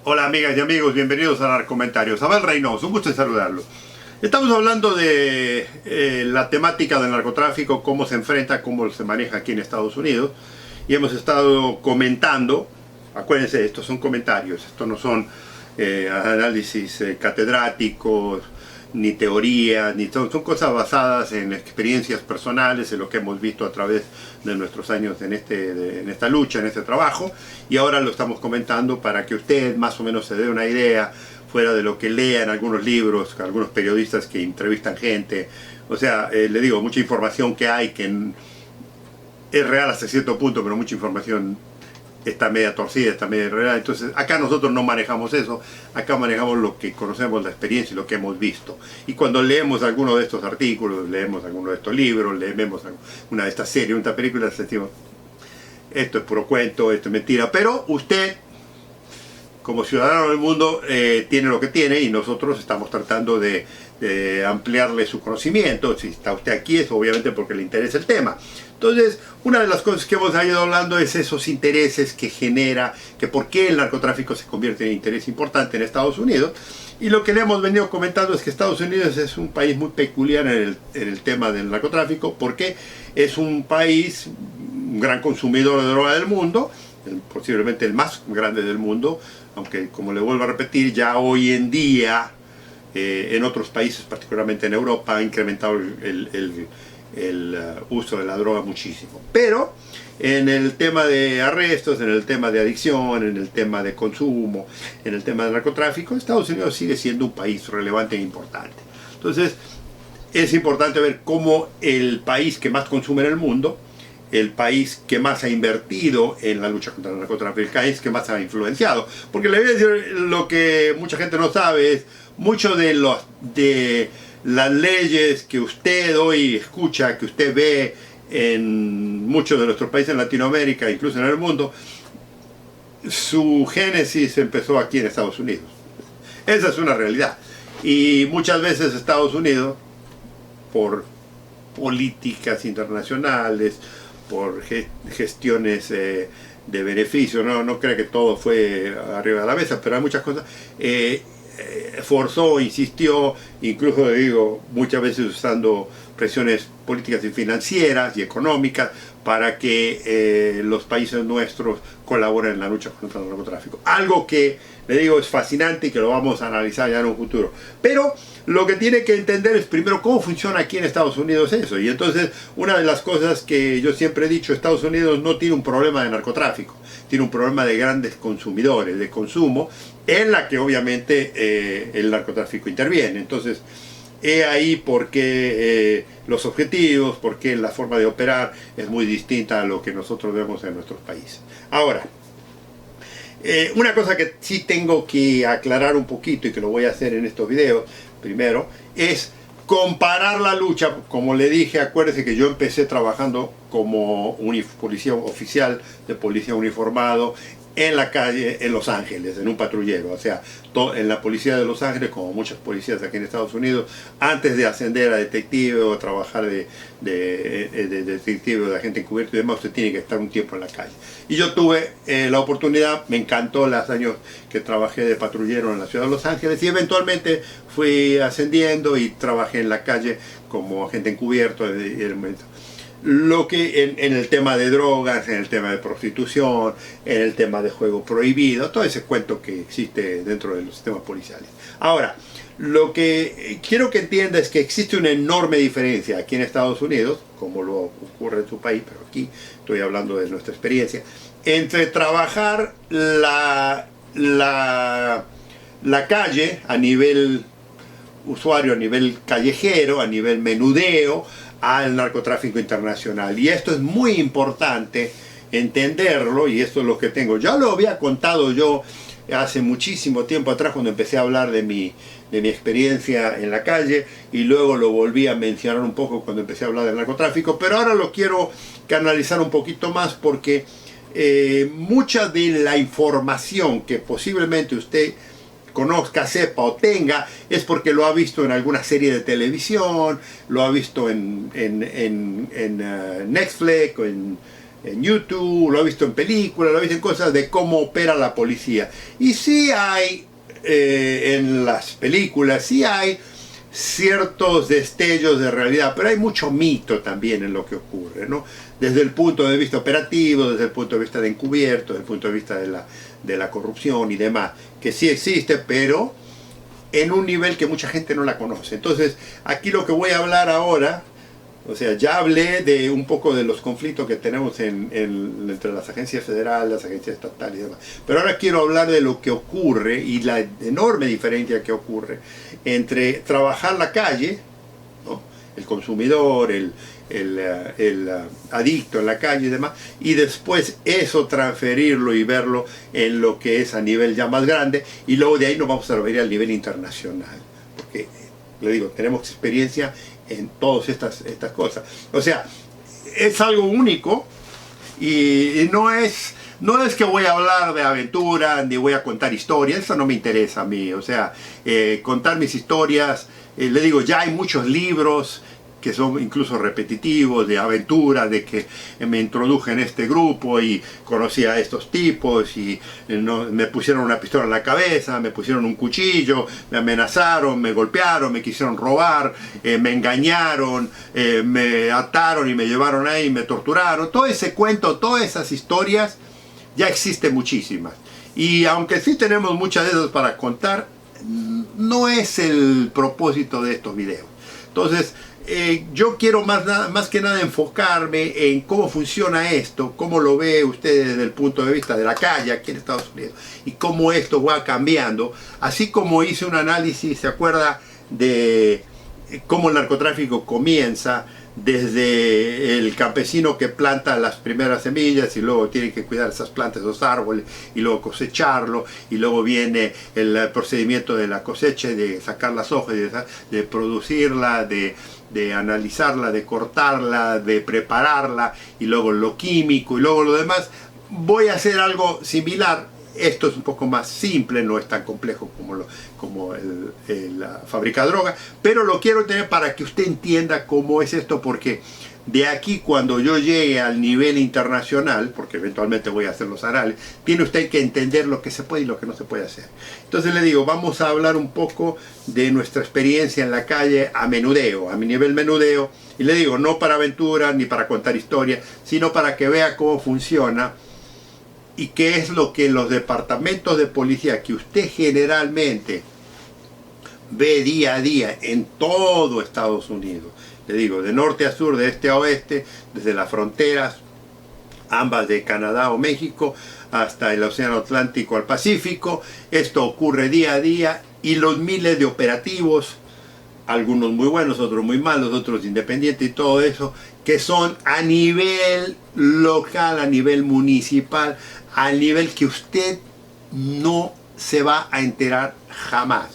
Hola amigas y amigos, bienvenidos a Narcomentarios. Abel Reynoso, un gusto en saludarlos. Estamos hablando de la temática del narcotráfico, cómo se enfrenta, cómo se maneja aquí en Estados Unidos. Y hemos estado comentando, acuérdense, estos son comentarios, estos no son análisis catedráticos, ni teorías, son cosas basadas en experiencias personales, en lo que hemos visto a través de nuestros años en esta lucha, en este trabajo, y ahora lo estamos comentando para que usted más o menos se dé una idea, fuera de lo que lea en algunos libros, algunos periodistas que entrevistan gente. O sea, le digo, mucha información que hay que es real hasta cierto punto, pero mucha información está media torcida, está media real. Entonces acá nosotros no manejamos eso, acá manejamos lo que conocemos, la experiencia y lo que hemos visto. Y cuando leemos alguno de estos artículos, leemos alguno de estos libros, leemos una de estas series, una película, decimos, esto es puro cuento, esto es mentira. Pero usted, como ciudadano del mundo, tiene lo que tiene, y nosotros estamos tratando de ampliarle su conocimiento. Si está usted aquí es obviamente porque le interesa el tema. Entonces, una de las cosas que hemos ido hablando es esos intereses que genera, que por qué el narcotráfico se convierte en interés importante en Estados Unidos. Y lo que le hemos venido comentando es que Estados Unidos es un país muy peculiar en el tema del narcotráfico, porque es un país, un gran consumidor de droga del mundo, posiblemente el más grande del mundo, aunque, como le vuelvo a repetir, ya hoy en día en otros países, particularmente en Europa, ha incrementado el uso de la droga muchísimo. Pero en el tema de arrestos, en el tema de adicción, en el tema de consumo, en el tema del narcotráfico, Estados Unidos sigue siendo un país relevante e importante. Entonces es importante ver cómo el país que más consume en el mundo, el país que más ha invertido en la lucha contra el narcotráfico, el país que más ha influenciado. Porque le voy a decir lo que mucha gente no sabe, es mucho de las leyes que usted hoy escucha, que usted ve en muchos de nuestros países en Latinoamérica, incluso en el mundo, su génesis empezó aquí en Estados Unidos. Esa es una realidad. Y muchas veces Estados Unidos, por políticas internacionales, por gestiones de beneficio, no creo que todo fue arriba de la mesa, pero hay muchas cosas, forzó, insistió, incluso digo, muchas veces usando presiones políticas y financieras y económicas para que los países nuestros colaboren en la lucha contra el narcotráfico. Algo que, le digo, es fascinante y que lo vamos a analizar ya en un futuro. Pero lo que tiene que entender es primero cómo funciona aquí en Estados Unidos eso. Y entonces, una de las cosas que yo siempre he dicho, Estados Unidos no tiene un problema de narcotráfico, tiene un problema de grandes consumidores, de consumo, en la que obviamente el narcotráfico interviene. Entonces, he ahí por qué los objetivos, por qué la forma de operar es muy distinta a lo que nosotros vemos en nuestros países. Ahora, una cosa que sí tengo que aclarar un poquito, y que lo voy a hacer en estos videos primero, es comparar la lucha. Como le dije, acuérdese que yo empecé trabajando como policía oficial de policía uniformado en la calle en Los Ángeles, en un patrullero. O sea, en la policía de Los Ángeles, como muchas policías aquí en Estados Unidos, antes de ascender a detective o trabajar de detective o de agente encubierto y demás, usted tiene que estar un tiempo en la calle. Y yo tuve la oportunidad, me encantó los años que trabajé de patrullero en la ciudad de Los Ángeles, y eventualmente fui ascendiendo y trabajé en la calle como agente encubierto. Lo que en el tema de drogas, en el tema de prostitución, en el tema de juego prohibido, todo ese cuento que existe dentro de los sistemas policiales. Ahora, lo que quiero que entienda es que existe una enorme diferencia aquí en Estados Unidos, como lo ocurre en su país, pero aquí estoy hablando de nuestra experiencia, entre trabajar la calle a nivel usuario, a nivel callejero, a nivel menudeo, al narcotráfico internacional. Y esto es muy importante entenderlo, y esto es lo que tengo. Ya lo había contado yo hace muchísimo tiempo atrás, cuando empecé a hablar de mi experiencia en la calle, y luego lo volví a mencionar un poco cuando empecé a hablar del narcotráfico, pero ahora lo quiero canalizar un poquito más, porque mucha de la información que posiblemente usted conozca, sepa o tenga, es porque lo ha visto en alguna serie de televisión, lo ha visto en Netflix, o en en YouTube, lo ha visto en películas, lo ha visto en cosas de cómo opera la policía. Y sí hay, en las películas, sí hay ciertos destellos de realidad, pero hay mucho mito también en lo que ocurre, ¿no? Desde el punto de vista operativo, desde el punto de vista de encubierto, desde el punto de vista de la corrupción y demás, que sí existe, pero en un nivel que mucha gente no la conoce. Entonces, aquí lo que voy a hablar ahora, o sea, ya hablé de un poco de los conflictos que tenemos entre las agencias federales, las agencias estatales y demás. Pero ahora quiero hablar de lo que ocurre y la enorme diferencia que ocurre entre trabajar la calle, ¿no? El consumidor, el adicto en la calle y demás, y después eso transferirlo y verlo en lo que es a nivel ya más grande, y luego de ahí nos vamos a ver al nivel internacional. Porque, le digo, tenemos experiencia en todas estas cosas. O sea, es algo único y no es que voy a hablar de aventura ni voy a contar historias, eso no me interesa a mí. O sea, contar mis historias, le digo, ya hay muchos libros que son incluso repetitivos, de aventura, de que me introduje en este grupo y conocí a estos tipos y me pusieron una pistola en la cabeza, me pusieron un cuchillo, me amenazaron, me golpearon, me quisieron robar, me engañaron, me ataron y me llevaron ahí, me torturaron. Todo ese cuento, todas esas historias, ya existen muchísimas. Y aunque sí tenemos muchas de esas para contar, no es el propósito de estos videos. Entonces, yo quiero más que nada enfocarme en cómo funciona esto, cómo lo ve usted desde el punto de vista de la calle aquí en Estados Unidos y cómo esto va cambiando, así como hice un análisis, ¿se acuerda? De cómo el narcotráfico comienza desde el campesino que planta las primeras semillas y luego tiene que cuidar esas plantas, esos árboles, y luego cosecharlo, y luego viene el procedimiento de la cosecha, de sacar las hojas, de producirla, de analizarla, de cortarla, de prepararla, y luego lo químico y luego lo demás. Voy a hacer algo similar. Esto es un poco más simple, no es tan complejo como fabricar droga, pero lo quiero tener para que usted entienda cómo es esto, porque de aquí, cuando yo llegue al nivel internacional, porque eventualmente voy a hacer los análisis, tiene usted que entender lo que se puede y lo que no se puede hacer. Entonces le digo, vamos a hablar un poco de nuestra experiencia en la calle a menudeo, a mi nivel menudeo, y le digo, no para aventuras ni para contar historias, sino para que vea cómo funciona y qué es lo que los departamentos de policía que usted generalmente ve día a día en todo Estados Unidos, le digo, de norte a sur, de este a oeste, desde las fronteras, ambas de Canadá o México, hasta el Océano Atlántico al Pacífico. Esto ocurre día a día, y los miles de operativos, algunos muy buenos, otros muy malos, otros independientes y todo eso, que son a nivel local, a nivel municipal, a nivel que usted no se va a enterar jamás.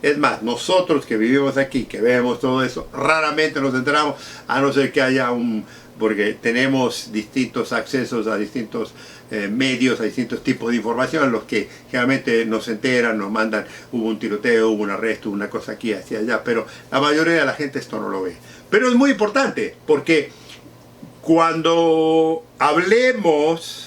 Es más, nosotros que vivimos aquí, que vemos todo eso, raramente nos enteramos, a no ser que haya porque tenemos distintos accesos a distintos medios, a distintos tipos de información, los que generalmente nos enteran, nos mandan, hubo un tiroteo, hubo un arresto, una cosa aquí, hacia allá, pero la mayoría de la gente esto no lo ve. Pero es muy importante, porque cuando hablemos,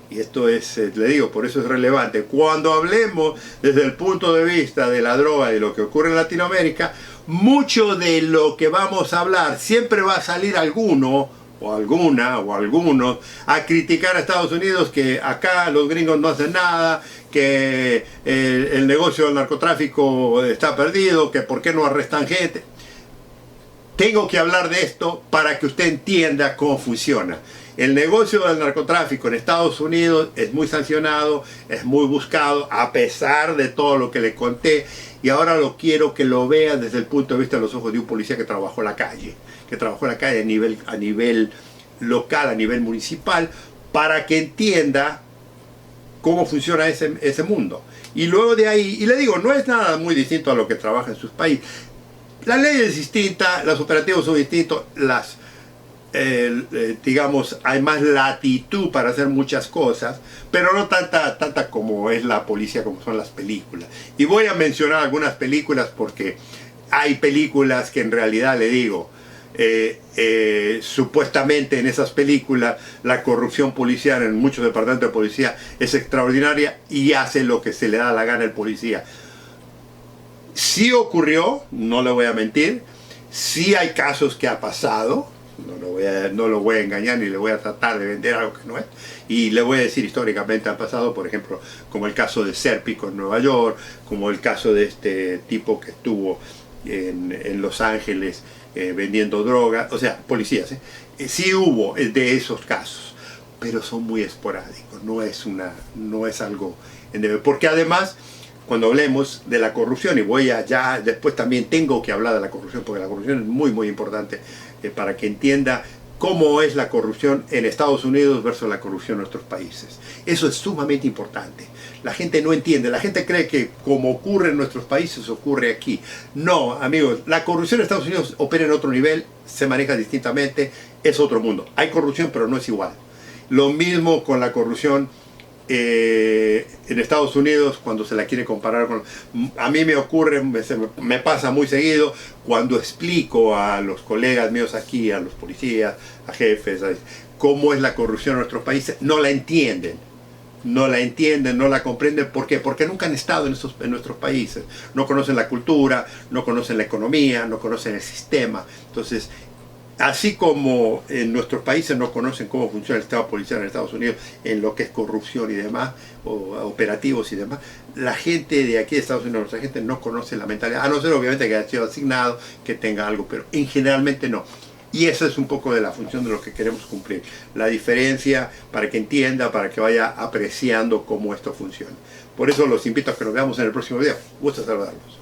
y esto es, le digo, por eso es relevante, cuando hablemos desde el punto de vista de la droga y de lo que ocurre en Latinoamérica, mucho de lo que vamos a hablar, siempre va a salir alguno o alguna o algunos a criticar a Estados Unidos, que acá los gringos no hacen nada, que el negocio del narcotráfico está perdido, que por qué no arrestan gente. Tengo que hablar de esto para que usted entienda cómo funciona. El negocio del narcotráfico en Estados Unidos es muy sancionado, es muy buscado, a pesar de todo lo que le conté. Y ahora lo quiero que lo vea desde el punto de vista de los ojos de un policía que trabajó en la calle. Que trabajó en la calle a nivel local, a nivel municipal, para que entienda cómo funciona ese mundo. Y luego de ahí, y le digo, no es nada muy distinto a lo que trabaja en sus países. La ley es distinta, los operativos son distintos, digamos, hay más latitud para hacer muchas cosas, pero no tanta como es la policía, como son las películas. Y voy a mencionar algunas películas porque hay películas que en realidad, le digo, supuestamente en esas películas la corrupción policial en muchos departamentos de policía es extraordinaria y hace lo que se le da la gana al policía. Sí ocurrió, no le voy a mentir, sí hay casos que ha pasado, no lo voy a engañar ni le voy a tratar de vender algo que no es, y le voy a decir históricamente han pasado, por ejemplo, como el caso de Serpico en Nueva York, como el caso de este tipo que estuvo en Los Ángeles vendiendo droga, o sea, policías, sí hubo de esos casos, pero son muy esporádicos, no es algo porque además cuando hablemos de la corrupción, y voy allá, después también tengo que hablar de la corrupción, porque la corrupción es muy muy importante para que entienda cómo es la corrupción en Estados Unidos versus la corrupción en nuestros países. Eso es sumamente importante. La gente no entiende, la gente cree que como ocurre en nuestros países, ocurre aquí. No, amigos, la corrupción en Estados Unidos opera en otro nivel, se maneja distintamente, es otro mundo. Hay corrupción, pero no es igual. Lo mismo con la corrupción en Estados Unidos cuando se la quiere comparar con... A mí me ocurre, me pasa muy seguido cuando explico a los colegas míos aquí, a los policías, a jefes, cómo es la corrupción en nuestros países, no la entienden, no la comprenden. ¿Por qué? Porque nunca han estado en nuestros países, no conocen la cultura, no conocen la economía, no conocen el sistema. Entonces, así como en nuestros países no conocen cómo funciona el Estado policial en Estados Unidos en lo que es corrupción y demás, o operativos y demás, la gente de aquí de Estados Unidos, nuestra gente no conoce la mentalidad, a no ser obviamente que haya sido asignado, que tenga algo, pero generalmente no. Y esa es un poco de la función de lo que queremos cumplir, la diferencia para que entienda, para que vaya apreciando cómo esto funciona. Por eso los invito a que nos veamos en el próximo video. Gusto saludarlos.